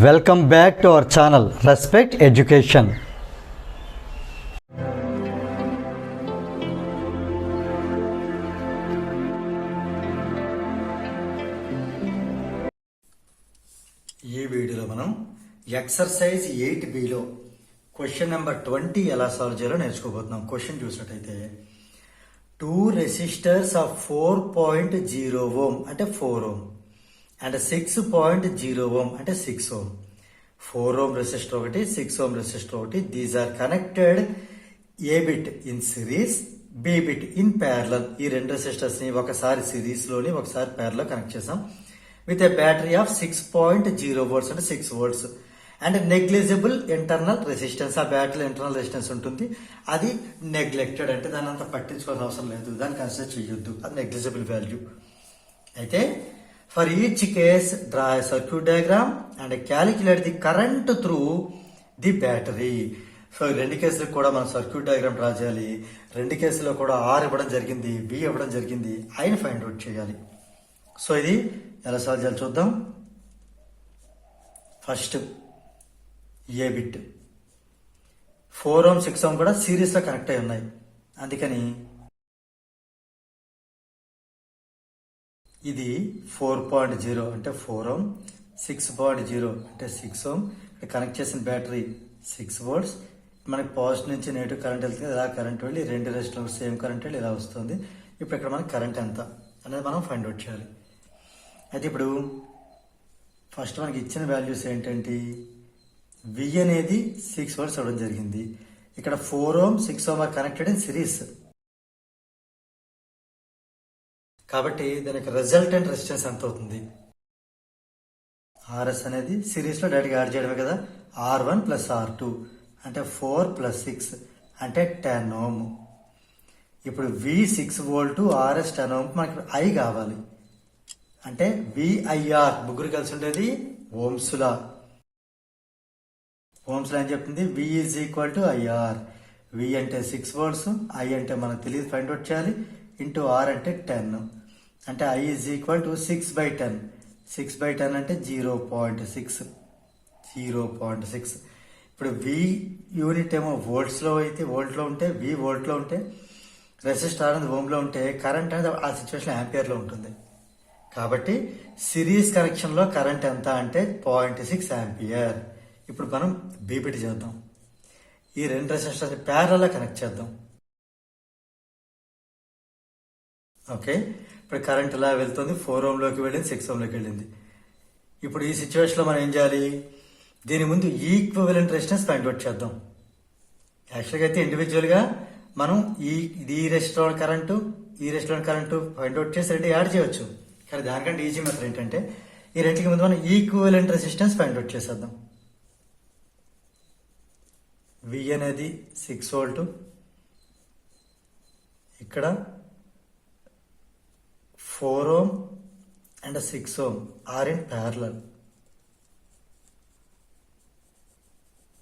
Welcome back to our channel respect education. ఈ వీడియోలో మనం ఎక్సర్సైజ్ 8Bలో క్వశ్చన్ నెంబర్ 20 ఎలా సాల్వ్ చేయాలో నేర్చుకోబోతున్నాం. క్వశ్చన్ చూసినట్టయితే 2 రెసిస్టర్స్ ఆఫ్ 4.0 ohm అంటే 4 ohm అండ్ 6.0 ohm అంటే 6 ohm. 4 ohm రెసిస్టర్ ఒకటి, 6 ohm రెసిస్టర్ ఒకటి. These are connected A bit in series, B bit in parallel. ఈ రెండు రెసిస్టర్స్ ని ఒకసారి సిరీస్ లోని ఒకసారి ప్యారలల్ కనెక్ట్ చేసాం with a battery of 6.0 volts అంటే 6 volts and negligible internal resistance. ఆ బ్యాటరీ ఇంటర్నల్ రెసిస్టెన్స్ ఉంటుంది, అది నెగ్లెక్టెడ్ అంటే దాన్ని అంత పట్టించుకోవాల్సిన అవసరం లేదు, దాన్ని కన్సిడర్ చేయొద్దు, అది నెగ్లిజిబుల్ వాల్యూ. అయితే for each case draw a circuit diagram and calculate the current through the battery. So రెండు కేసులకు కూడా మనం సర్క్యూట్ డయాగ్రామ్ డ్రా చేయాలి. రెండు కేసులో కూడా ఆర్ ఇవ్వడం జరిగింది, బి ఇవ్వడం జరిగింది, ఐని ఫైండ్ అవుట్ చేయాలి. సో ఇది ఎలా సాల్వ్ చేయాలి చూద్దాం. ఫస్ట్ ఏ బిట్ 4 ohm 6 ohm కూడా సిరీస్ లో కనెక్ట్ అయి ఉన్నాయి, అందుకని ఇది 4.0 అంటే 4 ohm, 6.0 అంటే 6 ohm. ఇక్కడ కనెక్ట్ చేసిన బ్యాటరీ 6 volts. మనకి పాజిటివ్ నుంచి నెగిటివ్ కరెంట్ వెళ్తుంది, ఇలా కరెంట్ వెళ్ళి రెండు రెసిస్టర్లు సేమ్ కరెంట్ వెళ్ళి ఇలా వస్తుంది. ఇప్పుడు ఇక్కడ మనకి కరెంట్ ఎంత అనేది మనం ఫైండ్ అవుట్ చేయాలి. అయితే ఇప్పుడు ఫస్ట్ మనకి ఇచ్చిన వాల్యూస్ ఏంటంటే వి అనేది 6 volts అవ్వడం జరిగింది. ఇక్కడ 4 ohm 6 ohm are connected in series, కాబట్టి దానికి రిజల్టెంట్ రెసిస్టెన్స్ ఎంత అవుతుంది? ఆర్ఎస్ అనేది సిరీస్ లో డైరెక్ట్గా యాడ్ చేయడమే కదా. R1 ప్లస్ R2 అంటే 4 ప్లస్ 6 అంటే 10 ohm. ఇప్పుడు V 6 volt, RS 10 ohm, మనకి I కావాలి. అంటే VIR ముగ్గురు కలిసి ఉండేది ఓమ్స్లా. ఓమ్స్లా ఏం చెప్తుంది? V is equal to IR. V అంటే 6 volts, I అంటే మనకు తెలియదు, ఫైండ్ అవుట్ చేయాలి, ఇంటూ R అంటే 10 అంటే I ఈజ్ ఈక్వల్ టు 6/10. 6/10 అంటే 0.6. 0.6. ఇప్పుడు V యూనిట్ ఏమో వోల్ట్స్ లో అయితే వోల్ట్లో ఉంటే, V వోల్ట్లో ఉంటే, రెసిస్టర్ అనేది ఓమ్ లో ఉంటే కరెంట్ అనేది ఆ సిచ్యువేషన్ యాంపియర్ లో ఉంటుంది. కాబట్టి సిరీస్ కనెక్షన్ లో కరెంట్ ఎంత అంటే 0.6 ఆంపియర్. ఇప్పుడు మనం బీబిట్ చేద్దాం. ఈ రెండు రెసిస్టర్స్ ప్యారలల్ కనెక్ట్ చేద్దాం. ఓకే, ఇప్పుడు కరెంట్ ఇలా వెళ్తుంది, 4 ohm లోకి వెళ్ళింది, 6 ohm లోకి వెళ్ళింది. ఇప్పుడు ఈ సిచ్యువేషన్ లో మనం ఏం చేయాలి? దీని ముందు ఈక్వివలెంట్ రెసిస్టెన్స్ ఫైండ్ అవుట్ చేద్దాం. యాక్చువల్గా అయితే ఇండివిజువల్ గా మనం ఈ రెసిస్టర్ కరెంటు, ఈ రెసిస్టర్ కరెంటు ఫైండ్ అవుట్ చేసి రెండు యాడ్ చేయొచ్చు. కానీ దానికంటే ఈజీ మెథడ్ ఏంటంటే ఈ రెండుకి ముందు మనం ఈక్వివలెంట్ రెసిస్టెన్స్ ఫైండ్ అవుట్ చేసేద్దాం. V అనేది 6 volt, ఇక్కడ 4 ohm and 6 ohm are in parallel.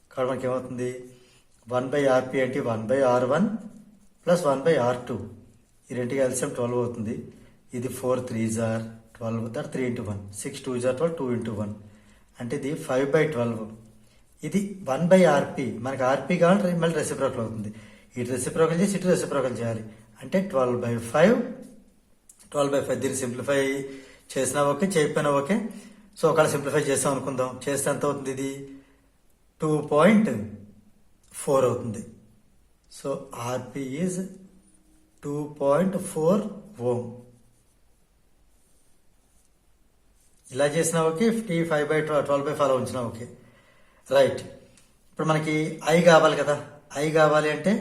ఇక్కడ మనకి ఏమవుతుంది? 1/RP అంటే 1/R1 ప్లస్ 1/R2. ఈ రెండుకి కలిసి 12 అవుతుంది. ఇది 4 3s are 12, that 3 into 1. 6 2s are 12, 2 into 1 అంటే ఇది 5/12. ఇది 1/RP. మనకి RP కావాలంటే మళ్ళీ రెసిప్రోకల్ అవుతుంది. ఇటు రెసిప్రోకల్ చేసి ఇటు రెసిప్రోకల్ చేయాలి అంటే 12/5. 12/5 దీన్ని సింప్లిఫై చేసినా ఓకే, చేయకపోయినా ఓకే. సో ఒకవేళ సింప్లిఫై చేస్తాం అనుకుందాం, చేస్తే ఎంత అవుతుంది? ఇది 2.4 అవుతుంది. So RP is 2.4 ohm. ఇలా చేసినా ఓకే, 5/12 ఉంచినా ఓకే. రైట్, ఇప్పుడు మనకి I కావాలి కదా. I కావాలి అంటే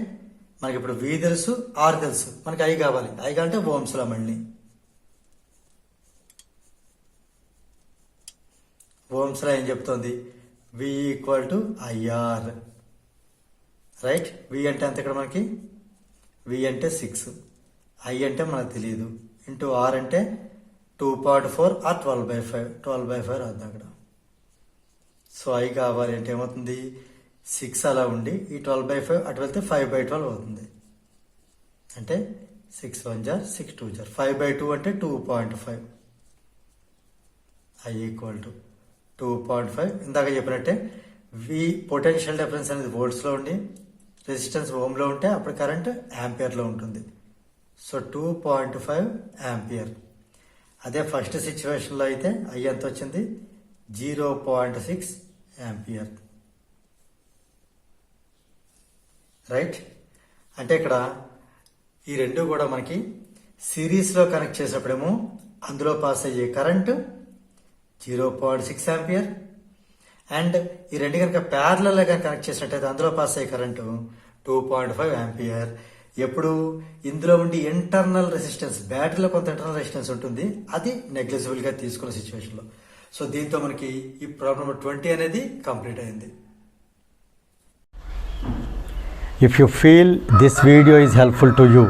మనకి ఇప్పుడు V తెలుసు, R తెలుసు, మనకి I కావాలి. I కావాలంటే ఓమ్స్ లా మళ్ళీ ఓమ్స్ లా ఏం చెప్తోంది? V equal to IR. Right, V అంటే ఎంత ఇక్కడ మనకి? V అంటే 6, I అంటే మనకు తెలియదు, ఇంటూ R అంటే 2.4 ఆర్ 12/5. 12/5 రాద్దాం అక్కడ. సో I కావాలి అంటే ఏమవుతుంది? 6 అలా ఉండి ఈ 12/5 అటు వెళ్తే 5/12 అవుతుంది. అంటే 6 1 jar 6 2 jar 5/2 అంటే 2.5. I equal to 2.5. ఇందాక చెప్పినట్టే వి పొటెన్షియల్ డిఫరెన్స్ అనేది వోల్ట్స్లో ఉండి రెసిస్టెన్స్ ఓమ్లో ఉంటే అప్పుడు కరెంట్ యాంపియర్లో ఉంటుంది. So 2.5 ampere. అదే ఫస్ట్ సిచ్యువేషన్లో అయితే ఐ ఎంత వచ్చింది 0.6 యాంపియర్. రైట్. అంటే ఇక్కడ ఈ రెండు కూడా మనకి సిరీస్లో కనెక్ట్ చేసేప్పుడేమో అందులో పాస్ అయ్యే కరెంటు 0.6 యాంపియర్, అండ్ ఈ రెండు కనుక ప్యారలల్గా కనెక్ట్ చేసినట్టయితే అందులో పాస్ అయ్యే కరెంటు 2.5 యాంపియర్. ఎప్పుడు ఇందులో ఉండి ఇంటర్నల్ రెసిస్టెన్స్, బ్యాటరీలో కొంత ఇంటర్నల్ రెసిస్టెన్స్ ఉంటుంది, అది నెగ్లిజిబుల్గా తీసుకున్న సిచ్యువేషన్లో. సో దీంతో మనకి ఈ ప్రాబ్లం నెంబర్ 20 అనేది కంప్లీట్ అయింది. If you feel this video is helpful to you,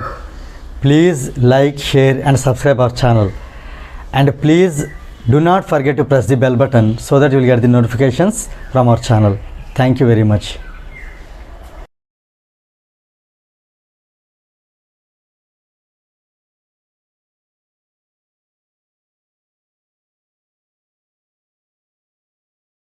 please like, share and subscribe our channel. And please do not forget to press the bell button so that you will get the notifications from our channel. Thank you very much.